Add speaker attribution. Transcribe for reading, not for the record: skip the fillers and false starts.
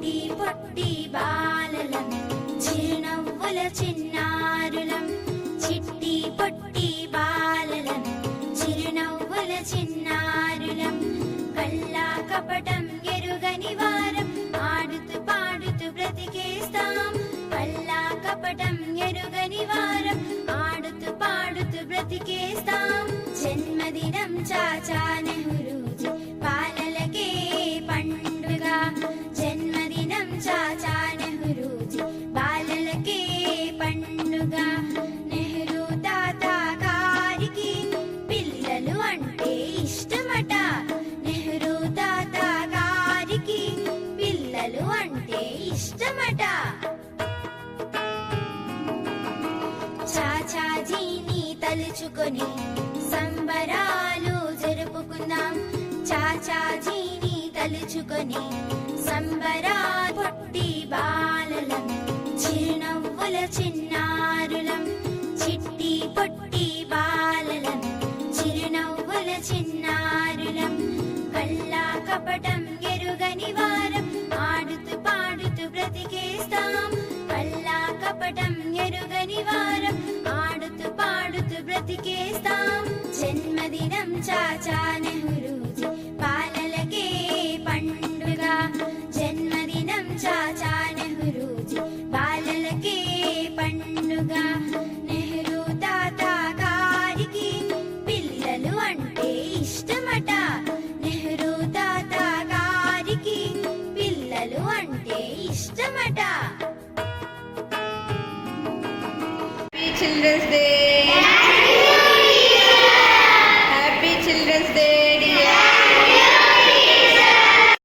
Speaker 1: పొట్టి పొట్టి బాలలం చిరునవ్వుల చిన్నారులం చిట్టి పొట్టి బాలలం చిరునవ్వుల చిన్నారులం కల్లా కపటం ఎరుగని వారం ఆడుతూ పాడుతూ బ్రతికేస్తాం కల్లా కపటం ఎరుగని వారం ఆడుతూ పాడుతూ బ్రతికేస్తాం జన్మదినం చాచా నెహ్రూజీ బాలలకే పండుగ జన్మదినం చాచా నెహ్రూజీ బాలలకే పండుగ నెహ్రూ తాత గారికి పిల్లలు అంటే ఇష్టమట నెహ్రూ తాత గారికి పిల్లలు అంటే ఇష్టమట చాచాజీని తలుచుకొని సంబరాలు జరుపుకుందాం చాచాజీని తలుచుకొని సంబరాలు పొట్టి బాలలం చిరునవ్వుల చిన్నారులం చిట్టి పొట్టి బాలలం చిరునవ్వుల చిన్నారులం కల్లా కపటం ఎరుగని వారం ఆడుతూ పాడుతూ బ్రతికేస్తాం కల్లా కపటం ఎరుగని వారం ఆడుతూ పాడుతూ బ్రతికేస్తాం జన్మదినం చాచా నెహ్రూజీ బాలలకే పండుగ జన్మదినం చాచా నెహ్రూజీ బాలలకే పండుగ నెహ్రూ తాత గారికి పిల్లలు అంటే ఇష్టమట నెహ్రూ తాత గారికి పిల్లలు అంటే ఇష్టమట
Speaker 2: చిల్డ్రన్స్ డే